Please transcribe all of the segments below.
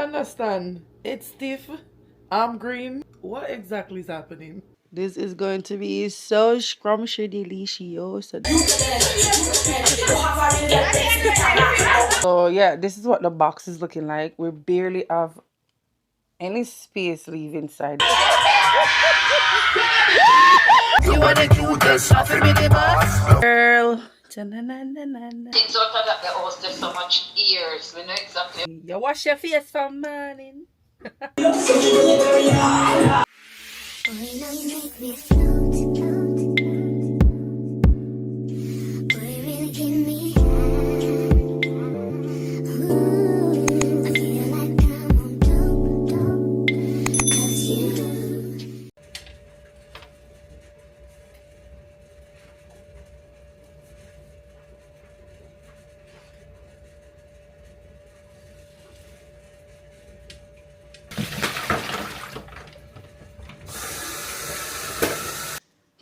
understand. It's stiff. I'm green. What exactly is happening? This is going to be so scrumptious delicious. So yeah, this is what the box is looking like. We barely have any space leave inside. You are the cutest stuff in the box. Girl. Things out of that the house, there's so much ears. We know exactly. You wash your face from morning.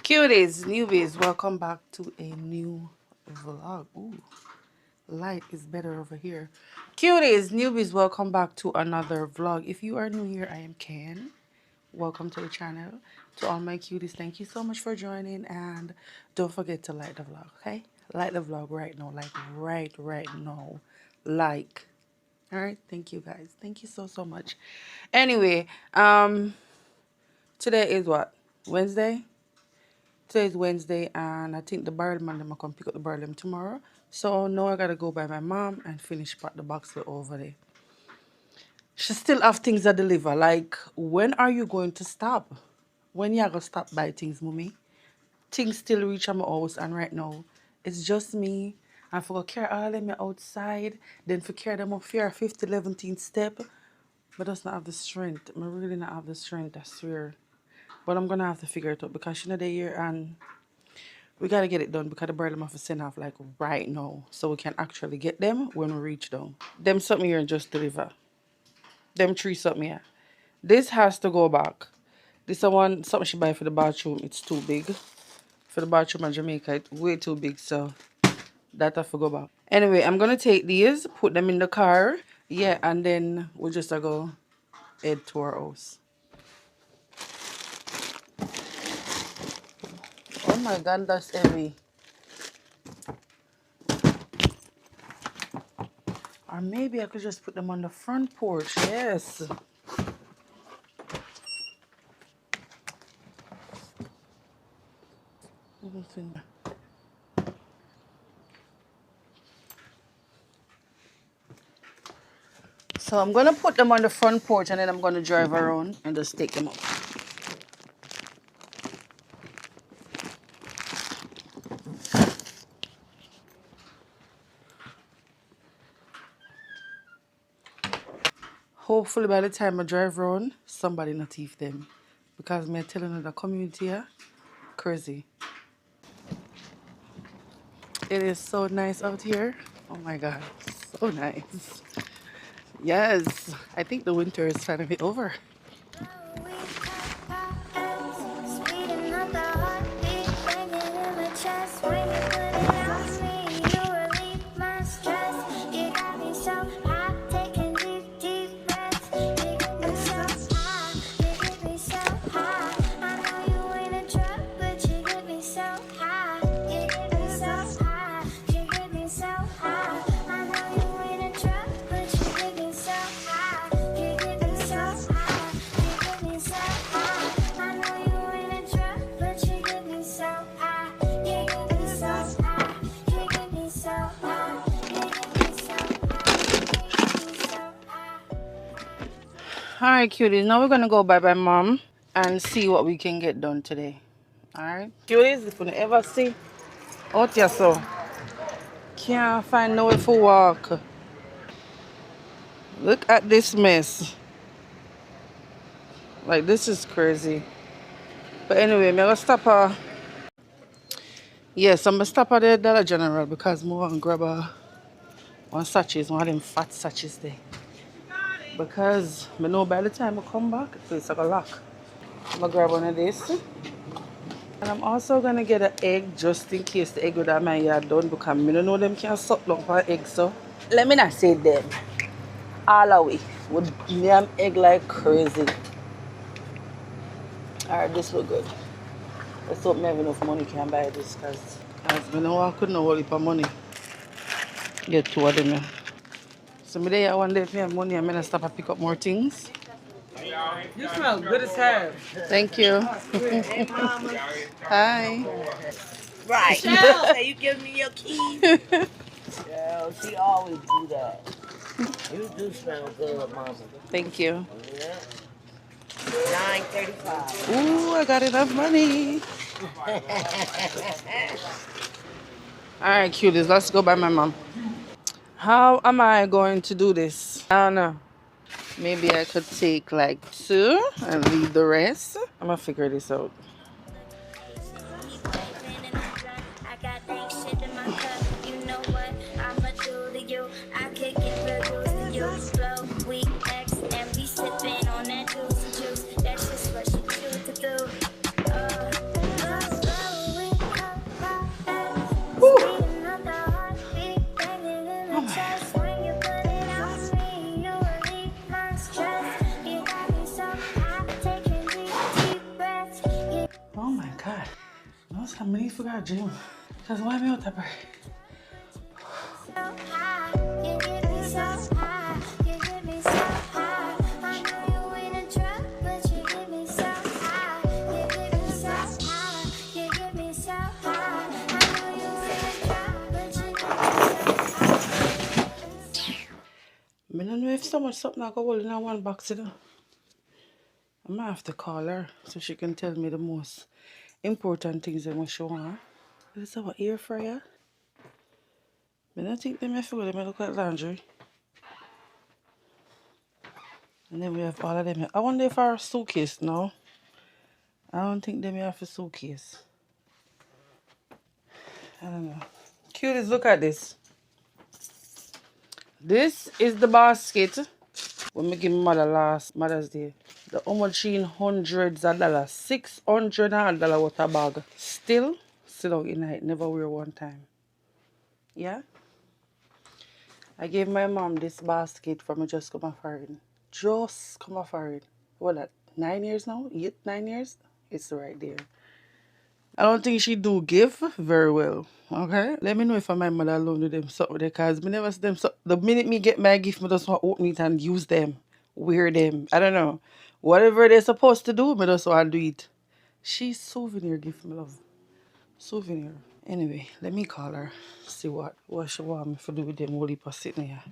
Cuties, newbies, welcome back to a new vlog. Ooh, light is better over here. Cuties, newbies, welcome back to another vlog. If you are new here, I am Ken. Welcome to the channel. To all my cuties, thank you so much for joining, and don't forget to like the vlog, okay? Like the vlog right now, like right now. Like. All right, thank you guys. Thank you so much. Anyway, today is what? Wednesday? Today is Wednesday, and I think the barrel man them come pick up the barrel tomorrow. So now I gotta go by my mom and finish pack the box over there. She still have things to deliver. Like, when are you going to stop? When you gonna stop buy things, mommy? Things still reach at my house, and right now it's just me. I forgot carry all them outside, then for carry them up here 50, 11th step. But that's not have the strength. I really not have the strength, I swear. But I'm gonna have to figure it out because you know they're here and we gotta get it done because the bird them have to send off like right now. So we can actually get them when we reach down. Them something here and just deliver. Them three something here. This has to go back. This is one something she buy for the bathroom. It's too big. For the bathroom in Jamaica, it's way too big, so that have to go back. Anyway, I'm gonna take these, put them in the car. Yeah, and then we'll just go head to our house. Oh my god, that's heavy. Or maybe I could just put them on the front porch. Yes. So I'm going to put them on the front porch and then I'm going to drive around and just take them up. Hopefully by the time I drive around, somebody not thief them. Because I'm telling you the community here, crazy. It is so nice out here. Oh my god, so nice. Yes, I think the winter is finally over. Alright, cuties, now we're gonna go by my mom and see what we can get done today. Alright, cuties, if you ever see out here so can't find nowhere for walk. Look at this mess. Like, this is crazy. But anyway, I'm gonna stop yes, I'm gonna stop at the Dollar General because I want to grab one sachets, one of them fat sachets there. Because I know by the time I come back, it's like a lock. I'm gonna grab one of this. And I'm also gonna get an egg just in case the egg would have my yard done because I don't know them can't suck long for eggs, so let me not say them. all the way. With yam egg like crazy. Alright, this look good. Let's hope I have enough money can buy this because I know I couldn't hold it for money. Get two of them. Yeah. So me there one day if I have money I'm gonna stop and pick up more things. You smell good as hell. Thank you. Hi. Right. So you give me your keys? Girl, she always do that. You do smell good, mama. Thank you. Yeah. 9:35. Ooh, I got enough money. Alright, cuties, let's go by my mom. How am I going to do this? I don't know. Maybe I could take like 2 and leave the rest. I'm gonna figure this out. Oh my god. No, somebody forgot gym. Because why me out there? I don't know if so much something I go hold in one box, you know. I might have to call her so she can tell me the most important things that she want. This is our air fryer. I don't think they may feel they may look like laundry. And then we have all of them. I wonder if our suitcase now. I don't think they may have a suitcase. I don't know. Cuties, look at this. This is the basket when we give mother last Mother's Day. The how much she in hundreds of dollars. $600 worth of bag. Still out in it. Never wear one time. Yeah? I gave my mom this basket for me just come off foreign. Just come off foreign. What that? 9 years now? 8, 9 years? It's right there. I don't think she do give very well. Okay? Let me know if my mother alone with them something because me never see them. So the minute me get my gift, me just want to open it and use them. Wear them. I don't know. Whatever they're supposed to do, me just want to do it. She's souvenir gift, my love. Souvenir. Anyway, let me call her. See what she want me to do with them whole heap of sitting here.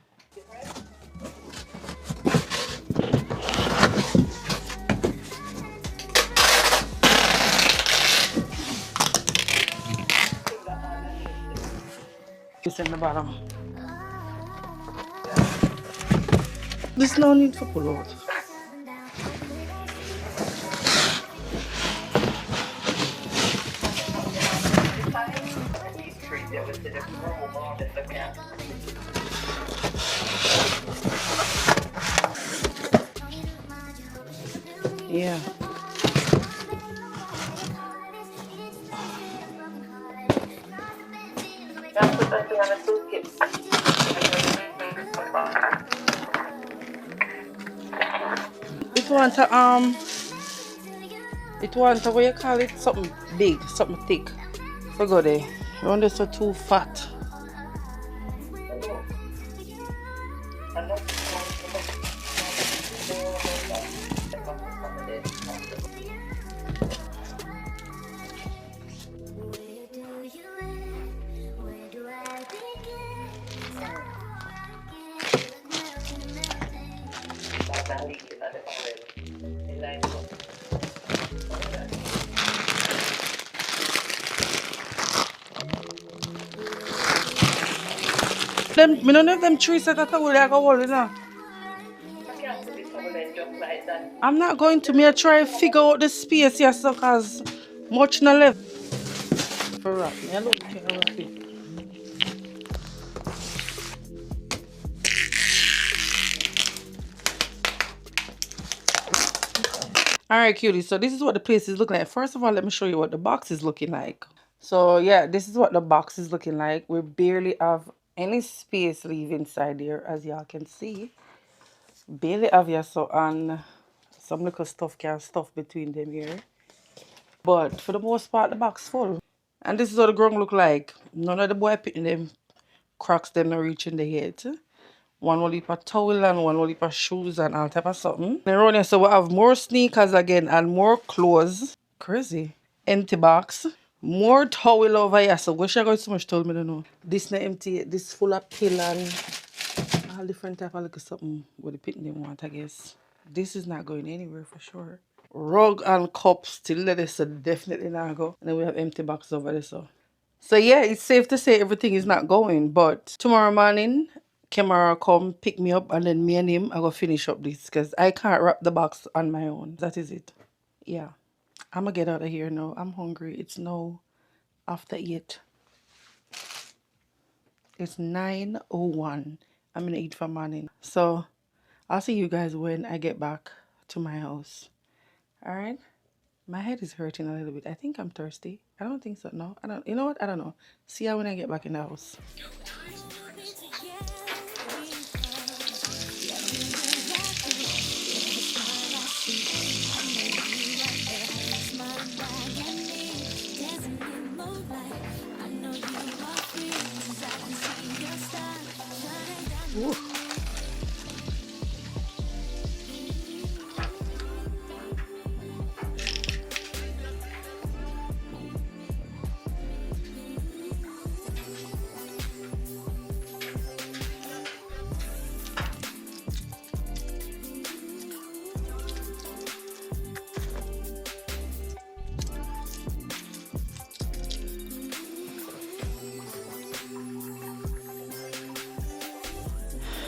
It's in the bottom. There's no need for pull out. Yeah. It want what you call it? Something big, something thick. So go there. I want this so too fat. Me don't know if them trees that I thought I go hold it now. I'm not going to me try figure out the space here so cause much no left. For wrap. Me I look at wrap it. Alright, cutie, so this is what the place is looking like. First of all, let me show you what the box is looking like. So yeah, this is what the box is looking like. We barely have any space leave inside there, as y'all can see. barely obvious, so and some little stuff can stuff between them here. But for the most part, the box full. And this is what the ground look like. None of the boy picking them cracks them not reaching the head. One will heap of towel and one will heap of shoes and all type of something. And around here, so we have more sneakers again and more clothes. Crazy. Empty box. More towel over here. So wish I got so much towel, I don't know. This not empty. This full of pill and all different type of little something with the picking them want, I guess. This is not going anywhere for sure. Rug and cups still there, so definitely not go. And then we have empty boxes over there, so. So yeah, it's safe to say everything is not going, but tomorrow morning, Kamara come pick me up and then me and him I go finish up this because I can't wrap the box on my own. That is it. Yeah. I'm gonna get out of here now. I'm hungry. It's now after 8. It's 9:01. I'm gonna eat for morning. So I'll see you guys when I get back to my house. Alright? My head is hurting a little bit. I think I'm thirsty. I don't think so. No, I don't. You know what? I don't know. See you when I get back in the house. Ooh.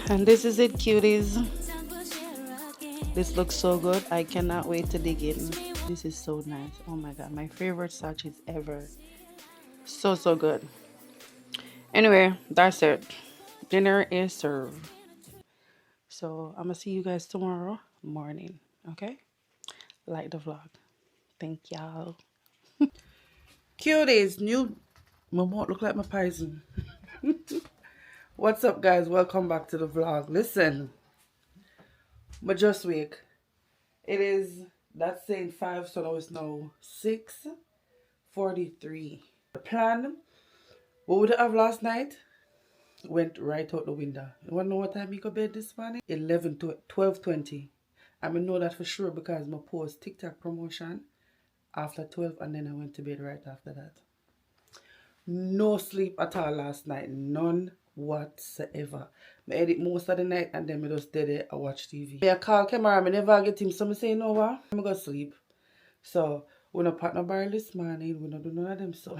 And this is it, cuties. This looks so good. I cannot wait to dig in. This is so nice. Oh my god, my favorite sachets ever. So good. Anyway, that's it. Dinner is served. So I'm gonna see you guys tomorrow morning. Okay? Like the vlog. Thank y'all. Cuties, new. My mouth look like my poison. What's up, guys? Welcome back to the vlog. Listen, but just wake. It is, that's saying 5, so now it's now 6:43. The plan, what would I have last night, went right out the window. You want to know what time you go to bed this morning? 12:20. I know that for sure because my post TikTok promotion after 12 and then I went to bed right after that. No sleep at all last night. None whatsoever. I edit most of the night and then I just did it. I watch TV. I call camera, I never get him, so I say, you know what? I'm going to sleep. So, we don't pack no barrel this morning. We don't do none of them so.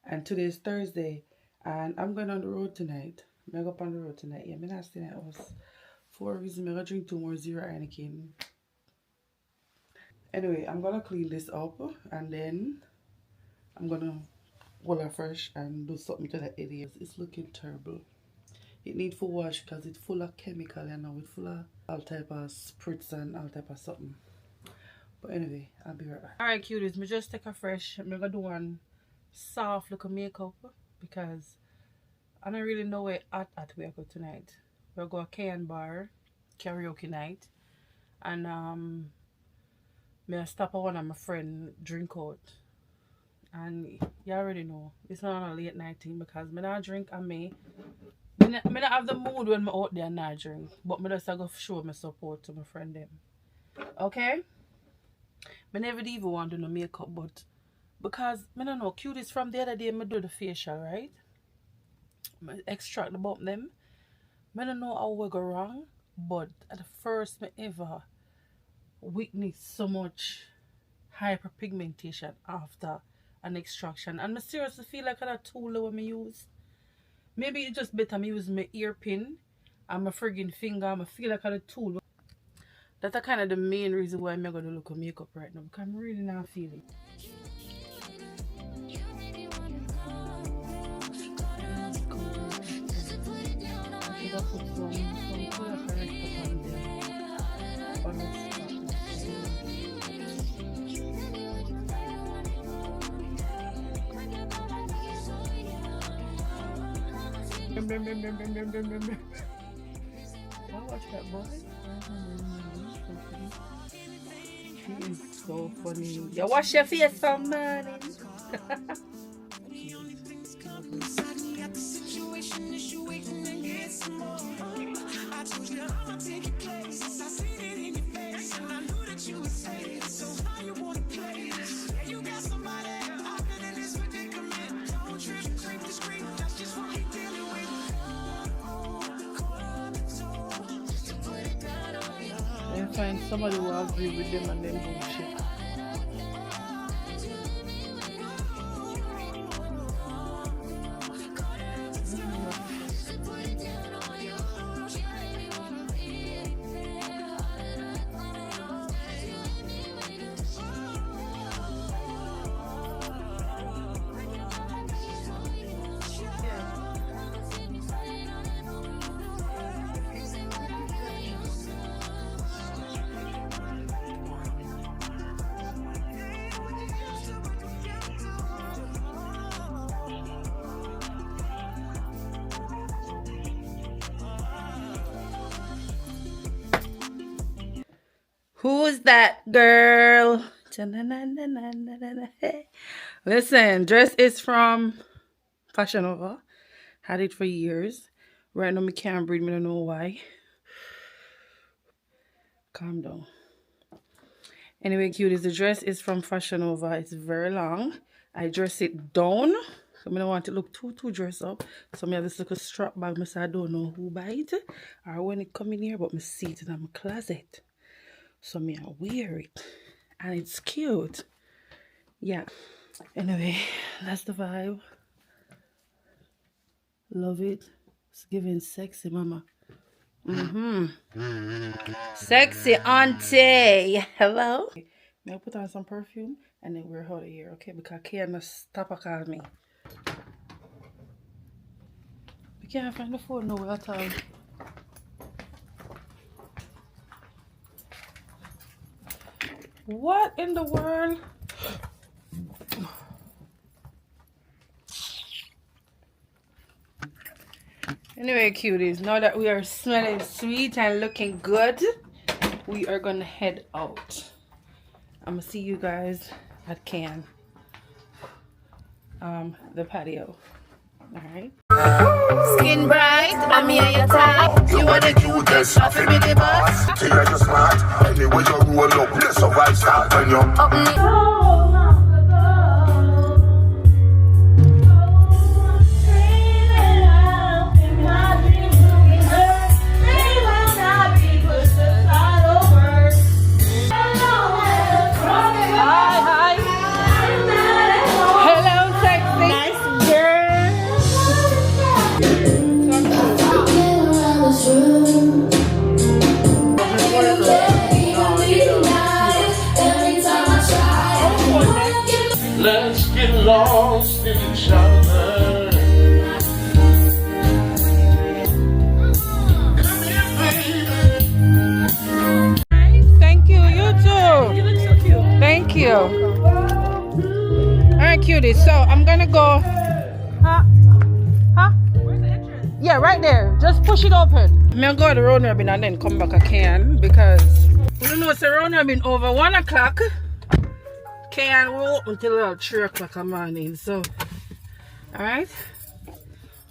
And today is Thursday. And I'm going on the road tonight. I'm going to go up on the road tonight. Yeah, I'm not staying at house. For a reason, I'm going to drink 2 more Zero Heineken. Anyway, I'm going to clean this up. And then I'm going to hold it fresh and do something to the area. It's looking terrible. It needs to wash because it's full of chemical, you know, it's full of all type of spritz and all type of something. But anyway, I'll be right back. Alright, cuties, me just take a fresh. I'm gonna do one soft look of makeup because I don't really know where at we go tonight. We'll go to K&B bar, karaoke night, and I stop at one of my friend drink out. And you already know, it's not a late night thing because I don't drink and I don't have the mood when I'm out there and not drink. But I just go show my support to my friend them. Okay? I never even want to do no makeup, but because I don't know, cuties from the other day I do the facial, right? I extract the bump them. I don't know how we go wrong, but at the first I ever witness so much hyperpigmentation after an extraction, and I seriously feel like that tool when I use. Maybe it's just better me use my ear pin and my friggin' finger. I feel like a tool. That's kind of the main reason why I'm going to look at makeup right now because I'm really not feeling it. watch that boy. He is so funny. You wash your face some morning. Then find somebody who agree with them and them bullshit. Who's that girl? Listen, dress is from Fashion Nova. Had it for years. Right now, I can't breathe. I don't know why. Calm down. Anyway, cuties, the dress is from Fashion Nova. It's very long. I dress it down. So I don't want it to look too dressed up. So I have this little strap bag. So I don't know who buy it or when it come in here, but I see it in my closet. So I wear it. And it's cute. Yeah. Anyway, that's the vibe. Love it. It's giving sexy, mama. Sexy auntie. Hello. May I put on some perfume and then we're out of here, okay? Because I can't stop a call me. I can't find the phone nowhere at all. What in the world? Anyway, cuties, now that we are smelling sweet and looking good, we are gonna head out. I'm gonna see you guys at Can, the patio. All right. Skin bright, I'm here your type. You are the cutest, shopping with the boss. See you're smart. Anyway you roll up, let's survive start when you're Up let's get lost in each other. Come here, baby. Thank you, you too. You look so cute. Thank you. Alright, cuties. So I'm gonna go. Huh? Where's the entrance? Yeah, right there. Just push it open. I'm gonna go to the round robin and then come back again because we don't know it's a round robin over 1 o'clock. Can't walk until about 3 o'clock in the morning. So, alright,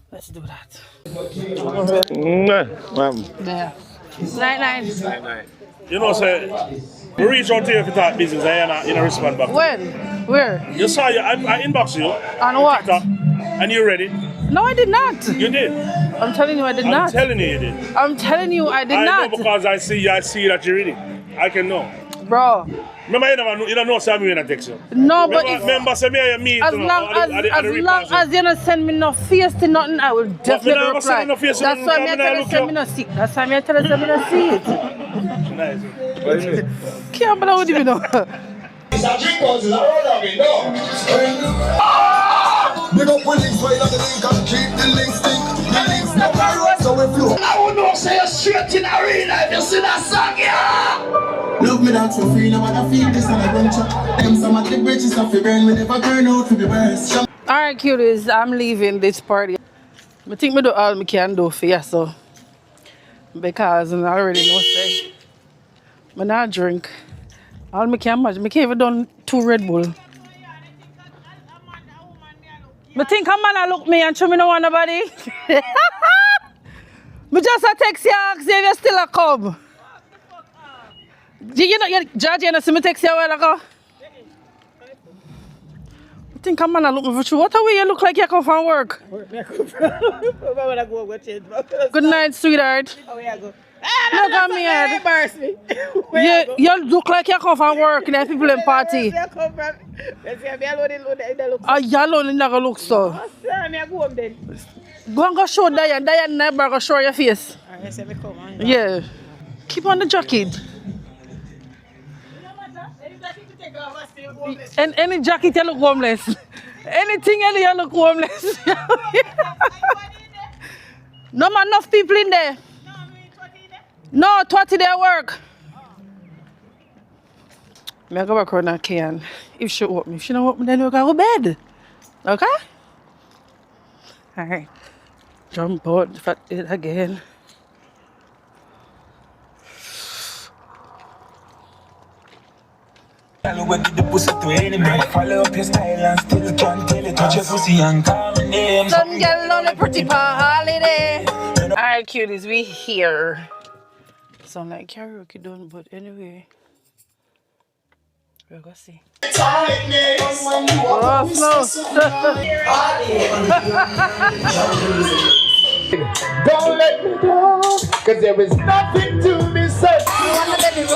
let's do that. There. Night. You know, say, we reach out to you if you talk business and you don't respond back. When? Where? You saw you, I inbox you. On what? TikTok, and you read it. No, I did not. You did. I'm telling you, I did not. I'm telling you, you did. I'm telling you, I did I not. know because I see that you read it. I can know. Bro. Remember, you don't know something when I text you. No, but remember, say me and you meet. as long as you don't send me no face to nothing, I will definitely reply. No face That's why I tell you send me no see. That's why I tell you send me no see it. Nice. Can't believe what you know. It's a drink buzz, it's a roll of it, no. Big up police, right on the link and keep the link stick. The links never run, so if you I would not say you're straight in arena if you see that song, yeah. Love me that so free, now I feel this and I run chop. Them some of the bridges of the burn, we never turn out for the worst. Alright, cuties, I'm leaving this party. I think I do all I can do for you, so because I already know say I not drink. All me can imagine, I can't even done 2 Red Bull. I think a man look me and show me no want nobody. Me just a text you ask if you still a come. You know, George, you know, see me text you a while ago. I think a man look me for true. What a way you look like you come from work. Good night, sweetheart. Look at me, Ed. You look like you come from work. There are people in party. You alone never look so. Go and go show Diane. Diane never go show your face. Yeah. Keep on the jacket. And any jacket you look homeless. Anything else you look homeless. No man, enough people in there. No, 20 day work. I go back around and can. If she open me, if she don't open me, then we go to bed. Okay? Alright. Jump out for it again. Follow the pussy to any man. Follow up your style and still can't tell it. Touch your pussy and call my name. Some girl on a pretty holiday. Alright, cuties, we here. Sound like karaoke done, but anyway. We're gonna see. Oh, Don't let me down, cause there is nothing to be said. If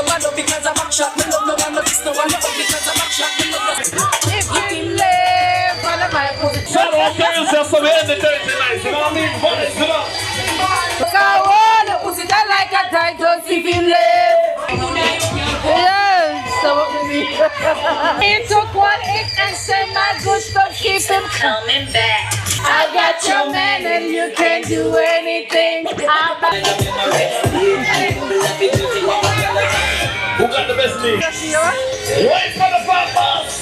you live on a my position. So don't tell yourself so we end the Thursday night. You know what I mean? Boys, come on. I want to put it down like a title if you live. Yes, so what we mean. He took 1 8 and said my good stuff keep him coming back. I got your man and you can't do anything. Who got the best name? Wait for the pop boss.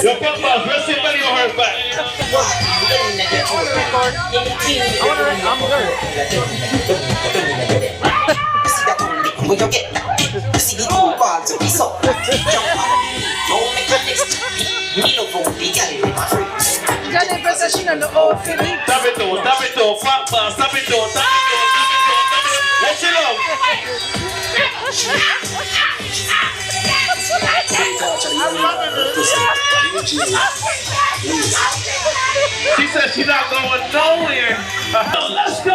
Your pop boss, let's see if any of her back. Johnny Precision and the old Philip. Tap it though, pop boss, tap it though, tap it though. What's your love? She said she's not going nowhere. Let's go.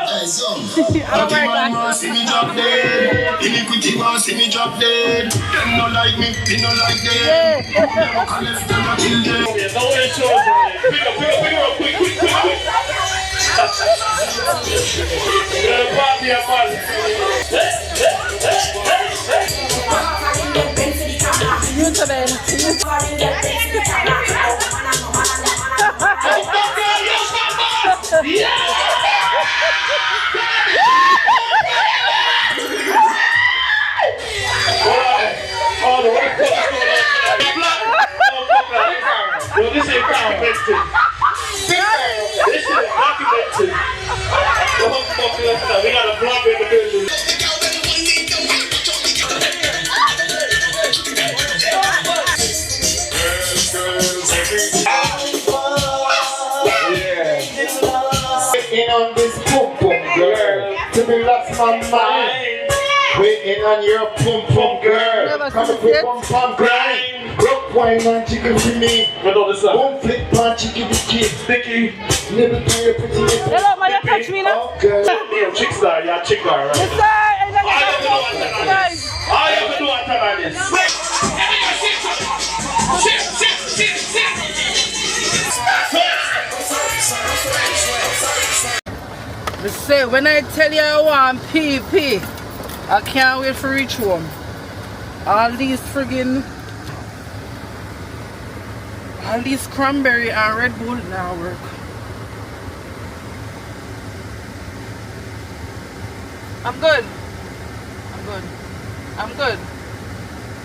See me drop dead. Iniquity want see me drop dead. Them no like me, they no like them. Unless them a children. No way to it. Pick up, quick. Party up, You today. Oh, the white collar Yo, this ain't documented. This is documented. We got a block in the building. Waiting on this pum pum girl to be lost my mind. Waiting on your pum pum girl. Come with pum pum grind. Broke wine and chicken for me. Boom flick pan chicken with kids. Sticky. Nibble to your pretty lips. Hello, man, you touch me now? Yeah, chick star, yeah, chick star, right? Yes, sir. All you have to do is turn on this. Say, when I tell you I want PP, I can't wait for reach home. All these cranberry and Red Bull now work. I'm good.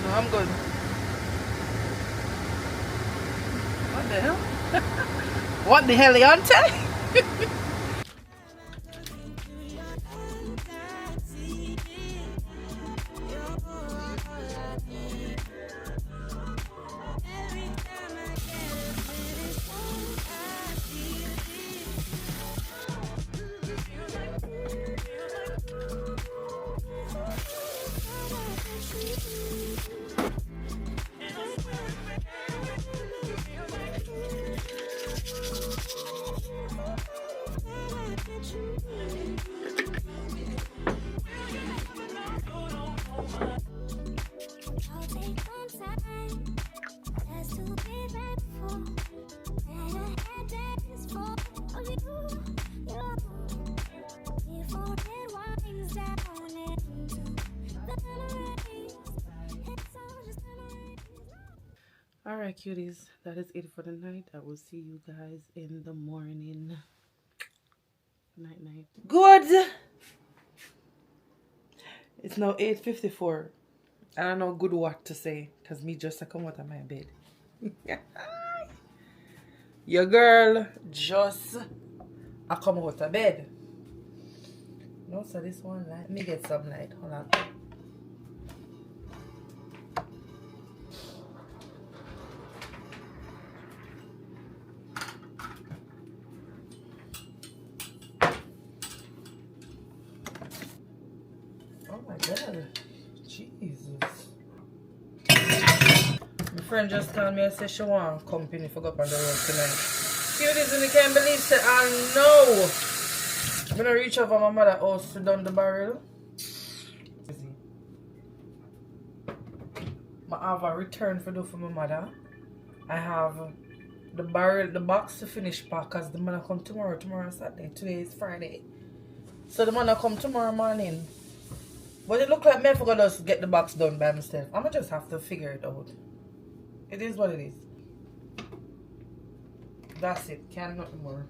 No, I'm good. What the hell? What the hell, Leonte? Alright, cuties, that is it for the night. I will see you guys in the morning. Night, night. Good. It's now 8:54. I don't know good what to say because me just come out of my bed. Your girl just come out of bed. No, so this one light. Me get some light. Hold on. Oh my god. Jesus. My friend just told me I said she want company for go up on the road tonight. Cuties, and you can't believe it. I know. I'm gonna reach over my mother's house to down the barrel. I have a return for do for my mother. I have the barrel, the box to finish pack because the man come tomorrow. Tomorrow is Saturday. Today is Friday. So the man come tomorrow morning. But it look like me for just get the box done by myself. I'ma just have to figure it out. It is what it is. That's it. Can't do nothing more.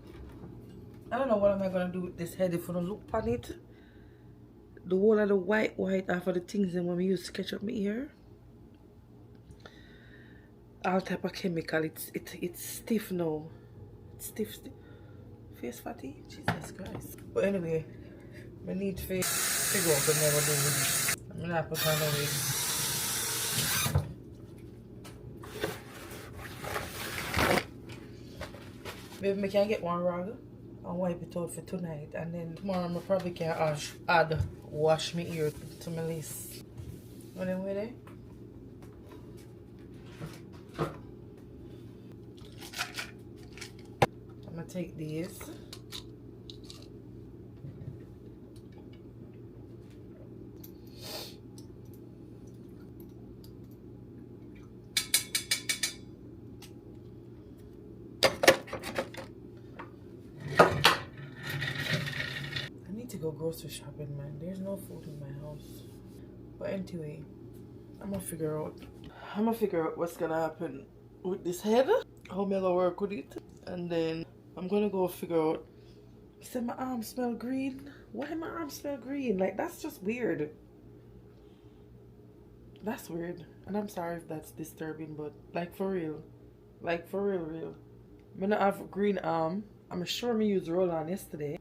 I don't know what am I gonna do with this head if I don't look on it. The whole of the white after the things that when we use to catch up my ear. All type of chemical. It's stiff now. It's stiff. Face fatty? Jesus Christ. But anyway, I need to figure out what I'm gonna do with it. I'm gonna put on a wig. Maybe I can get one rag and wipe it out for tonight, and then tomorrow I probably can add wash my ear to my list. What am I there? I'm gonna take these. Go grocery shopping, man. There's no food in my house. But anyway, I'm gonna figure out what's gonna happen with this head, how I'm gonna work with it, and then I'm gonna go figure out. He said my arm smell green. Why my arm smell green? Like, that's just weird. That's weird, and I'm sorry if that's disturbing, but like for real, real. I'm gonna have a green arm. I'm sure me use roll-on yesterday.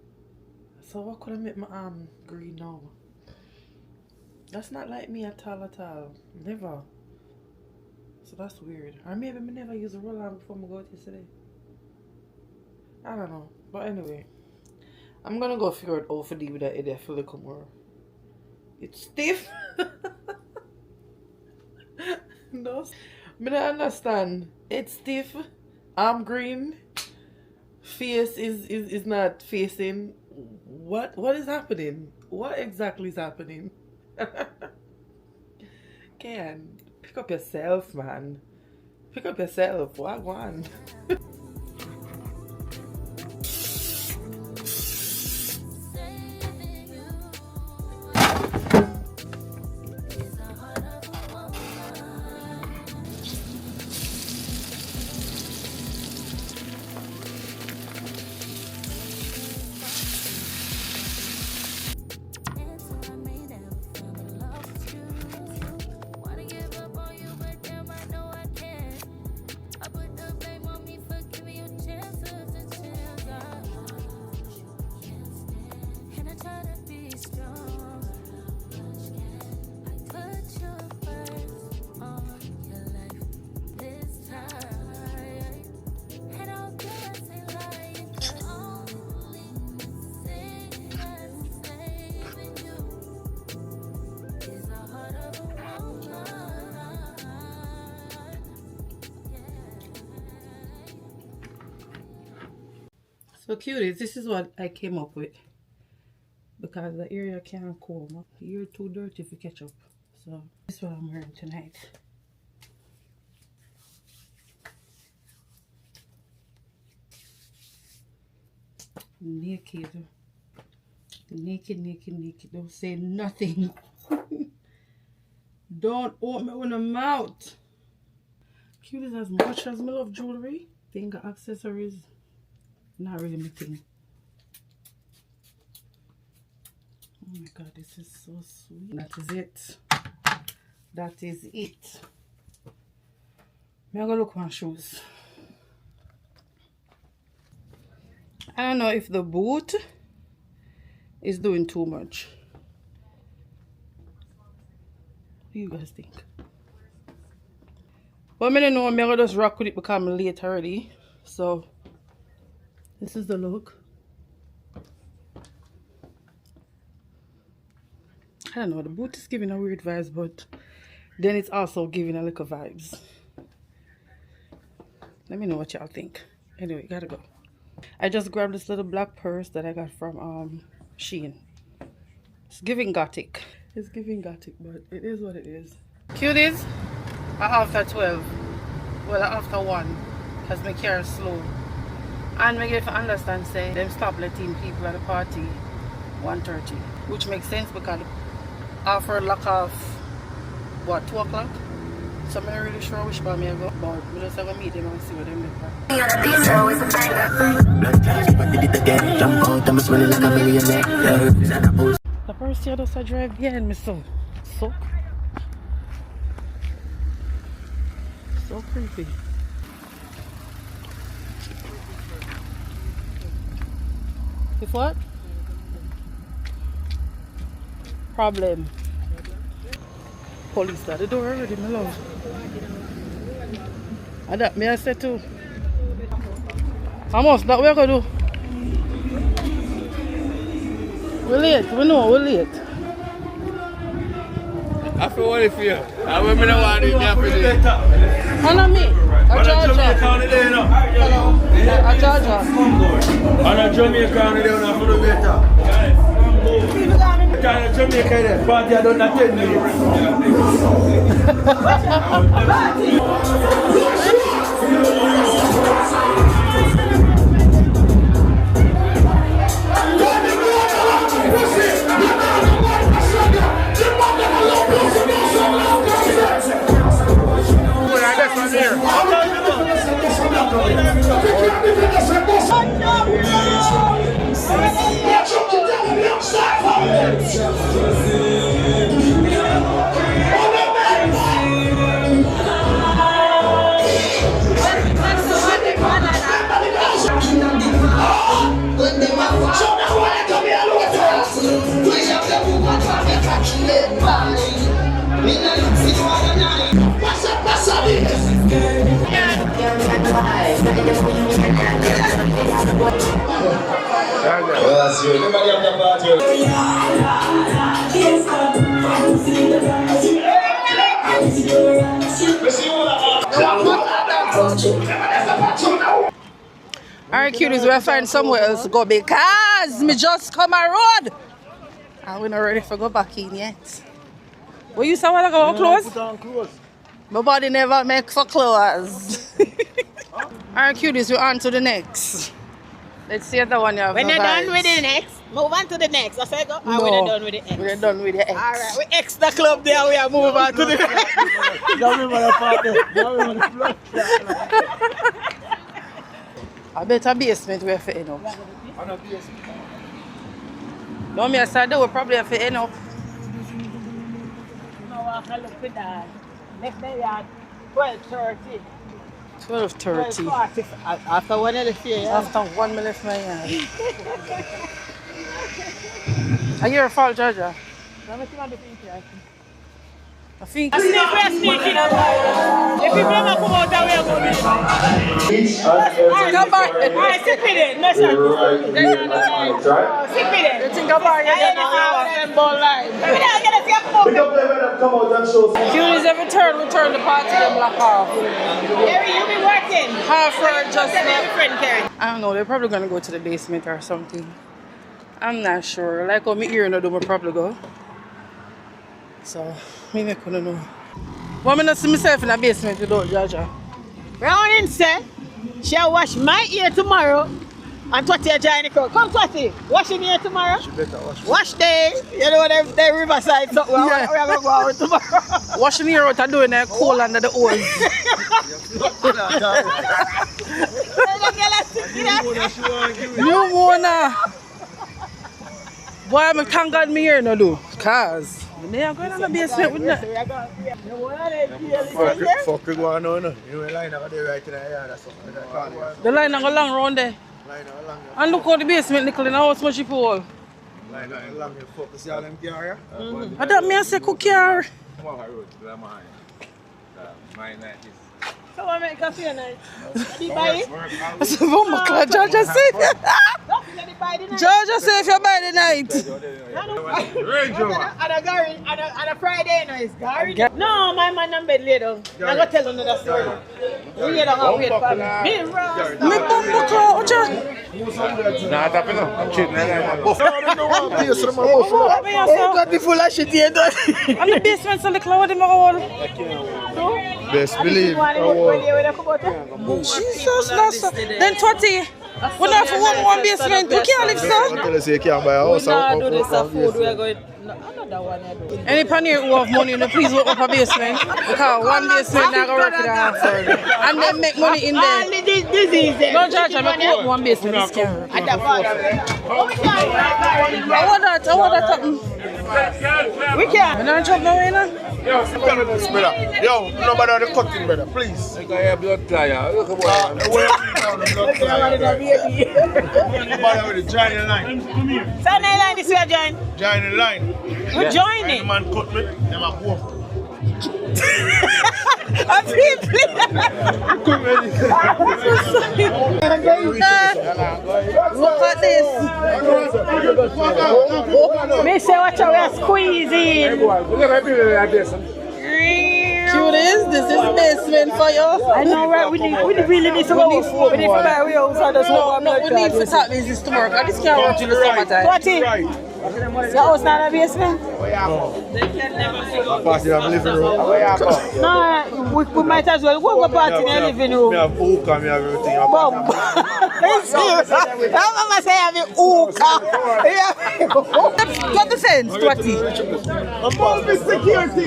So what could I make my arm green now? That's not like me at all. Never. So that's weird. Or maybe I never use a roll-on before I go out yesterday. I don't know. But anyway, I'm gonna go figure out how to deal with that idea for the more. It's stiff. No, I don't understand. It's stiff. Arm green. Face is not facing. What is happening? What exactly is happening? Ken, pick up yourself, man. Pick up yourself. What one? So cuties, this is what I came up with. Because the area can't comb. The ear too dirty if you catch up. So this is what I'm wearing tonight. Naked. Naked. Don't say nothing. Don't open my mouth. Cuties as much as I love jewelry. Think accessories, not really my thing. Oh my god, this is so sweet. That is it. That is it. I'm gonna look at my shoes. I don't know if the boot is doing too much. What do you guys think? But I don't know, I'm gonna just rock with it because I'm late already. So this is the look. I don't know, the boot is giving a weird vibes, but then it's also giving a little vibes. Let me know what y'all think. Anyway, gotta go. I just grabbed this little black purse that I got from Shein. It's giving gothic. It's giving gothic, but it is what it is. Cuties are after 12. Well, after 1. Because my car is slow. And I get to understand, say, them stop letting people at the party 1:30. Which makes sense because after lock off, what, 2 o'clock? So I'm not really sure which bar I go, but we just have to meet them and see what they make. The first year does I drive behind me, so creepy. If what? Problem. Police at the door already, my love. And that me I said too. How much that we're gonna do? We're late, we know we're late. I feel what it feel. I women don't want to do that for you. Hello me. A Georgia. Hello. A Georgia. And a Jamaican they don't have to do better. Kind of Jamaica there, party I don't attend me. Alright, cuties, we'll find somewhere else to go because me just come a road. And we're not ready for go back in yet. What you say when I go clothes? Put on clothes. My body never make for clothes. Alright, cuties, we're on to the next. Let's see the one you have. When no you're done vibes. with the next, move on to the next. I say go. No, We're done with the X. we're done with the X. Alright, we X the club there, we are move on to the I bet a basement we're fitting up. No, me I said that we're probably fitting up. Now I look for that. Next day we are 12:30. 12:30. 12:40. After 1 of the fear, yeah. After 1 minute from my yard. Are you your fault, Georgia? Let me see what the thing here. I think. If people don't come out that way, I'm going to be. Come back. Alright, sit with it. No shot. Sit with it. You think about it? Cuties every turn, we turn the party and block off. Kerry, you be working. Half for just friend Kerry. I don't know, they're probably gonna go to the basement or something. I'm not sure. Like how my ear no do, we'll probably go. So, me couldn't know. Why me not see myself in the basement without Georgia? Browning said she'll wash my ear tomorrow And Twatty a join the crowd. Come Twatty, washing here tomorrow? Wash day. You know the riverside, so we're going to go out tomorrow. Washing here out and doing a coal under the hose. You wanna? Boy, I'm thank God me here no do. Cause they are going on the basement with that. Fuck you going on. You know the line over there right in the yard or something. The line go long round there. And look how the basement nickel in the house much if all. Line long you fuck see all them carrier. I don't mean I say cook car. Mine like this. So I make coffee tonight. You buy it? I said, oh my God, Georgia safe. Georgia safe you buy the night. And a Friday night is Gary. No, my man on bed later. I'm going to tell another story. We don't wait for me. Me bumbo cloud, Georgia. Nah, tap it up. I'm cheating. Got the full of shit here. And the basement's on the cloud in my hole. Best believe. Jesus, that's so. Then 20. We not for one basement. We can't live so. Until you say you can't buy a house. We not do this food. We are going. Another one. Any pioneer who have money, please look up a basement. Because one basement now go work it out further. And then make money in there. No, George, I'm going to put one basement this camera. I want that happen. We can't. We not jump no way now. Yo, nobody on the cutting, brother, please. I got your blood clot. Look at what join the line. Sunday line this way, join. Join the line. We join it. The man cut me, them a go. Look at this. Me say watch out, we are squeezing. Cute is this is basement for you. I know, right? We really need to go. We need to buy we house and just No, we need to start business tomorrow. Because this can't work in the summertime. What it? Your house not a basement? No, we might as well go party in the living room. Me have hookah, me have everything. That mama say I have a hookah. Got the sense, Twatty. Security.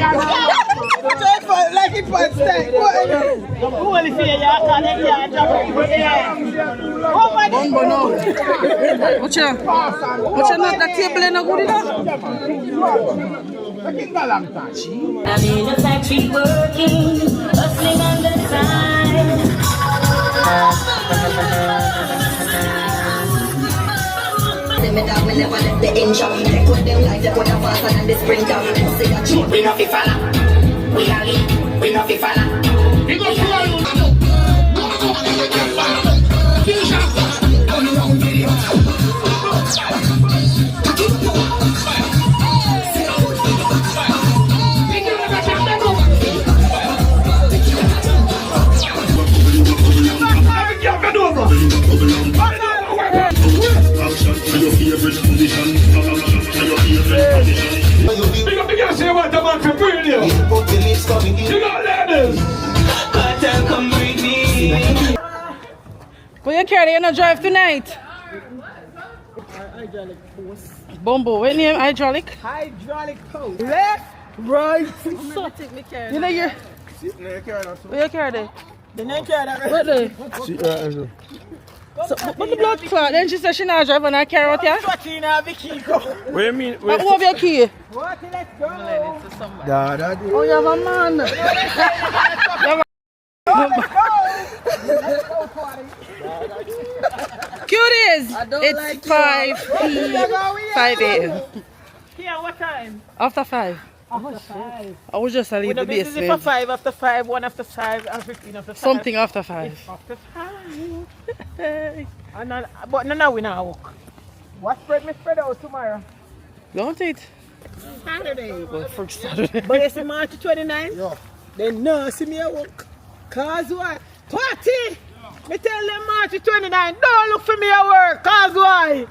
Like it was stay. Who will feel you can Bumbo no. Watch out not that table in a good enough. I'm in the factory working, hustling on the side. Me dog will never let the engine. Take with them like they put a faster than the sprinter. Say a cheap, we no fi falla. We are lead, we no fi falla. We go fly. Will you carry and drive tonight? Hydraulic post. Bumbo, what name? Hydraulic? Hydraulic post. Left, right. You know you. Where you carry there? The name carry that. What there? So, but the blood clot, then she said she not drive and I carry out here? What do you mean? But who have your key? What? Let's go. Oh, you have a man. Cuties! It's 5 a.m. Here, what time? After 5. After 5. I was just leave the This is basement. for 5 after 5, 1 after 5, and 15 after 5. Something after 5. After 5. But no, we not walk. What spread me spread out tomorrow? Don't it? Saturday. Well, for Saturday. But you see March 29th? Yeah. Then no, see me at work. Cause what? Twatty! Me tell them March 29th, don't look for me at work. Cause why?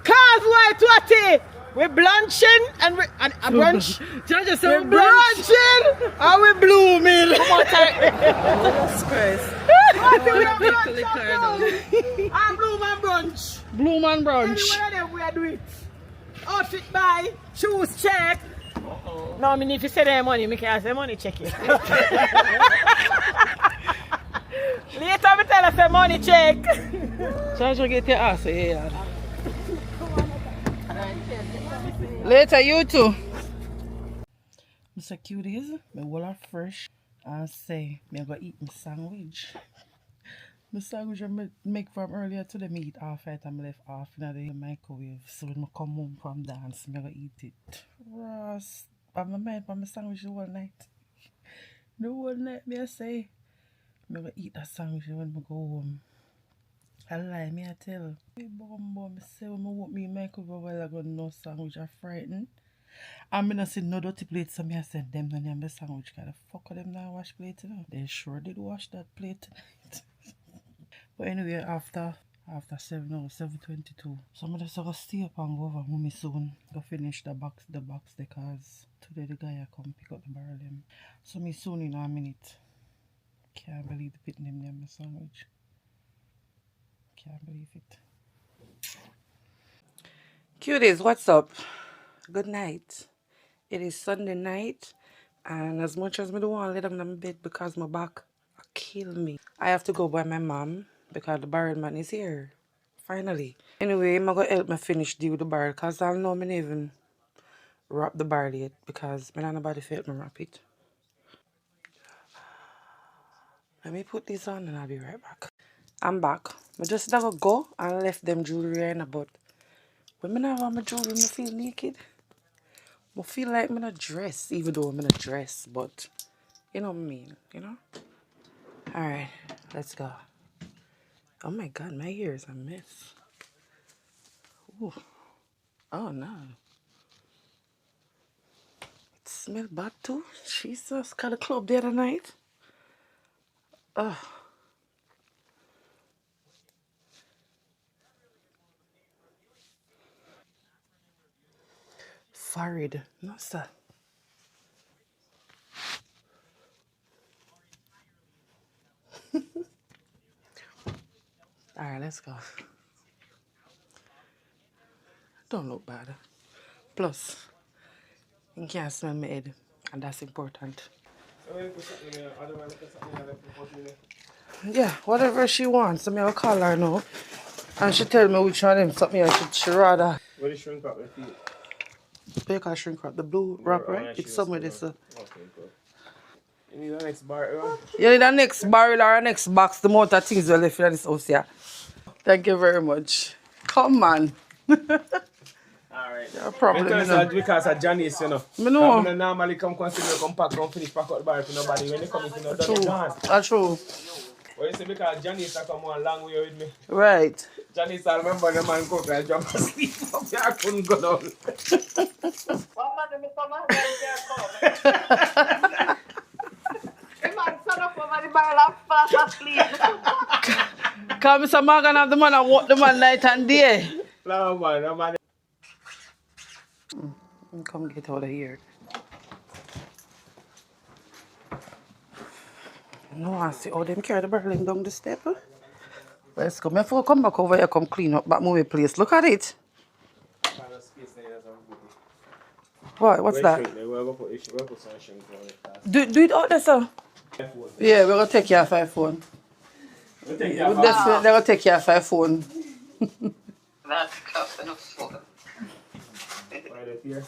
Twatty! We're blanching and we and a brunch. Judge us We're blanching and we blooming. Jesus Christ. I'm bloom and brunch. Bloom and brunch. Any one of them we are doing. Outfit buy, shoes check. No, I mean if you say their money, me can say money check it. Later me tell us the money check. Judge will get your ass here. Later, you too. Mr. Cuties, my wall fresh and say, I'm going to eat my sandwich. My sandwich I make from earlier today, I eat half it and I left half in the microwave. So when I come home from dance, I'm going to eat it. Ross, I'm going to make my sandwich the whole night. The whole night, me I say, I'm going to eat that sandwich when I go home. I lie, me I tell. Me bum, I say when I want me microwave a while ago, no sandwich, I frightened. And me not see no dirty plates, so me I said them don't have the sandwich. Kind of fuck with them now wash plate, you know. They sure did wash that plate tonight. But anyway, after 7:22. So I'm just gonna stay up and go over home soon. Go finish the box because today the guy come pick up the barrel. So me soon in a minute. Can't believe the pit name my sandwich. Can't believe it. Cuties, what's up? Good night. It is Sunday night, and as much as I don't want to lay down in my bed because my back kill me, I have to go by my mom because the barrel man is here. Finally. Anyway, I'm going to help me finish deal with the barrel because I know I don't even wrap the barrel yet because I don't nobody help me wrap it. Let me put this on and I'll be right back. I'm back. I just never go and left them jewelry in, but when I have my jewelry, I feel naked. I feel like I'm in a dress, even though I'm in a dress, but you know what I mean, you know? Alright, let's go. Oh my god, my hair is a mess. Ooh. Oh no. It smells bad too. Jesus, got a club the other night. Ugh. Farid, what's that? Alright, let's go. Don't look bad. Plus, you can't smell my head, and that's important. Yeah, whatever she wants, I will call her now. And she tell me which one of them something she rather. Where the shrink wrap with feet? You can shrink wrap. The blue wrap, right? It's somewhere this. Okay, good. You need the next barrel? You need the next barrel or a next box, the amount of things we left in this house here. Thank you very much. Come on. Alright. No problem, you know. Because of Janice, you know. I know. I normally come consider, come pack, come finish, pack out the barrel for nobody. When they come, you know, that's done. That's true. Well, you see, because Janice has come one long way with me. Right. Janice, I remember the man cook and jump asleep up here. I couldn't go down. Come, Mr. Morgan, have the man and walk the man night and day. No, man, no, man. Come get out of here. No, I see how them carry the barrel down the step. Let's go. Before I come back over here, come clean up that movie place. Look at it. What? What's that? Do it out there, sir. Yeah, we're going to take your 5 phone. We're definitely going to take your 5 phone. That's cuff and a phone. Right up here.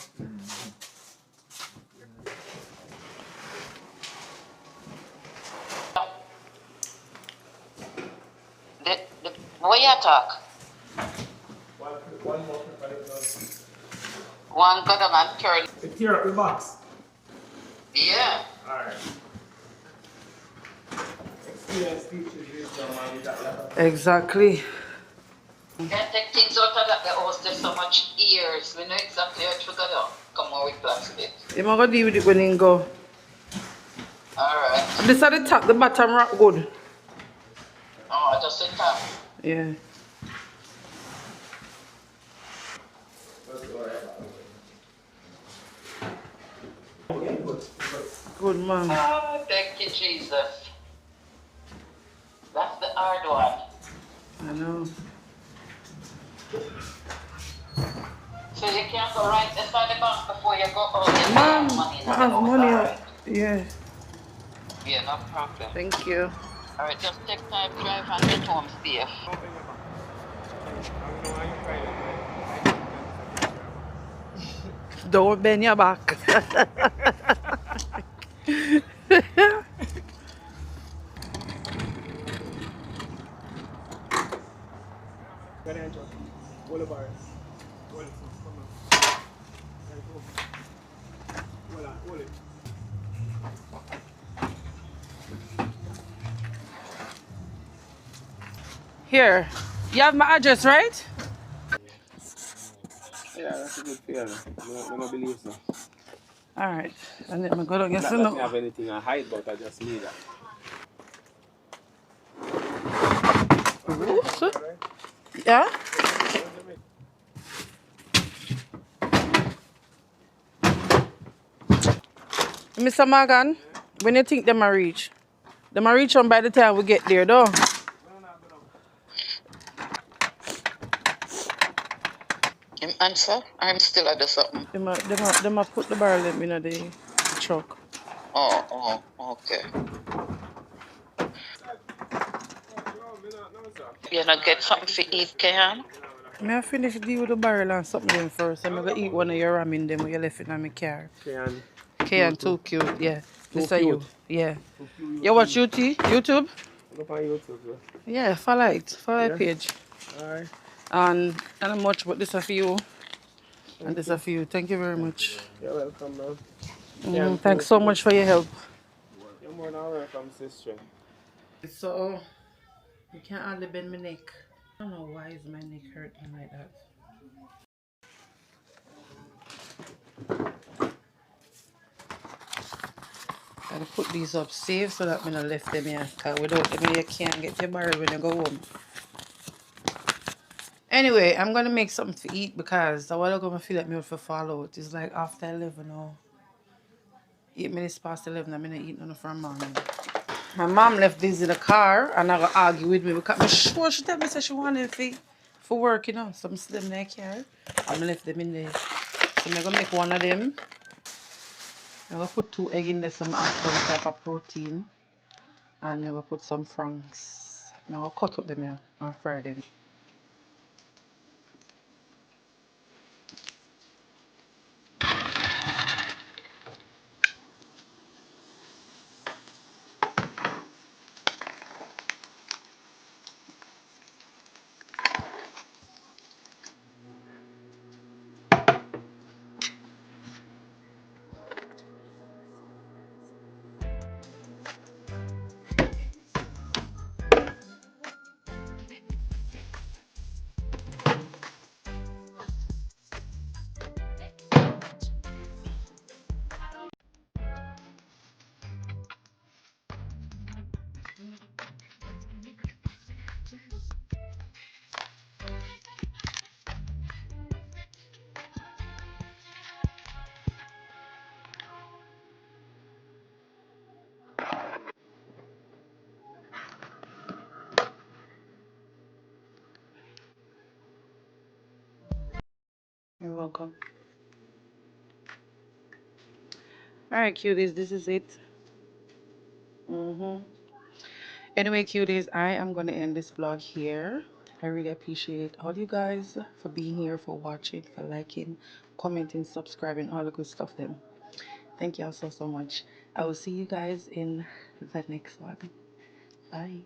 What you talk? One more. One got on and carry. Tear up the box. Yeah. Alright. Experience teaches wisdom, man. You got that. Exactly. You can't take things out of that house there so much years. We know exactly how to go down. Come on with plans with it. You're going to deal with it when you go. Alright. This is the top, the bottom wrap good. Oh, just the top. Yeah. Good man. Oh, thank you, Jesus. That's the hard one. I know. So you can't go right inside the bank before you go out and Mom, get money in I the have house, money. alright? Yeah. Yeah, no problem. Thank you. Alright, just take time, drive and get home safe. Don't bend your back. Here, you have my address, right? Yeah, that's a good feeling. I don't believe so. Alright, and then I'm going to get Not some. that I have anything I hide, but I just need that. Yeah? Mr. Morgan, when you think them a reach? Them a reach on by the time we get there, though. Him answer? I'm still at the something. Them a put the barrel in the truck. Oh, okay. You not get something to eat, Kehan? May I finish deal with the barrel and something them first. I'm gonna eat one of your ramen them when you left it in my car. Kehan too cute, yeah. This are you. Yeah. You watch YouTube? Look on YouTube, yeah. Follow it. Follow the page. Alright. And not much, but this are for you. And this are for you. Thank you very much. You're welcome, man. Thanks so much for your help. You're more than welcome, sister. So, you can't hardly bend my neck. I don't know why is my neck hurting like that. Gotta put these up safe so that I'm not left them here. Because without them you can't get your barrel when you go home. Anyway, I'm gonna make something to eat because I want to feel like me to fall out. It's like after 11 now. 8 minutes past 11, I'm not eating nothing from morning. My mom left this in the car and I got argue with me because I'm sure she tell me that she wanted for work, you know. So I'm still in the car. I left them in there. So I'm gonna make one of them. I'm gonna put 2 eggs in there, some type of protein. And I'm gonna put some franks. I'm gonna cut up them here and fry them. You're welcome. Alright, cuties, this is it. Anyway, cuties, I am going to end this vlog here. I really appreciate all you guys for being here, for watching, for liking, commenting, subscribing, all the good stuff then. Thank you all so much. I will see you guys in the next one. Bye.